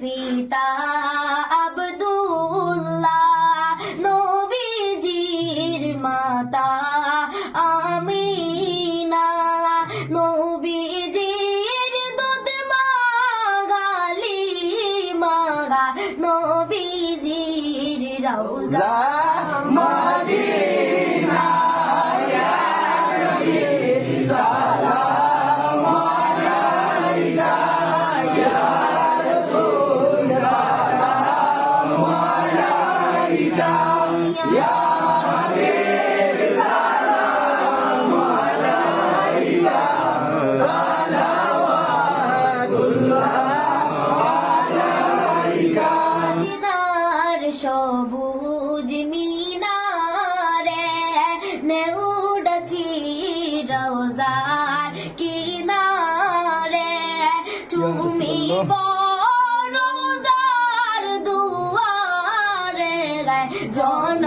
পিতা আব্দুল্লাহ নবীজির মাতা আমিনা নবীজির দুধ মাগালি মাগা নবীজির রওজা মদিনা ইয়া নবী সালাম আলাইকা ইয়া রাসূল সালাম আলাইকা ইয়া হাবিব সালাম আলাইকা সালাওয়াতুল্লাহ আলাইকা মদিনার সবুজ মিনারে নেউ ডাকি রওজার কিনারে চুমিব রওজার দুয়ারে জন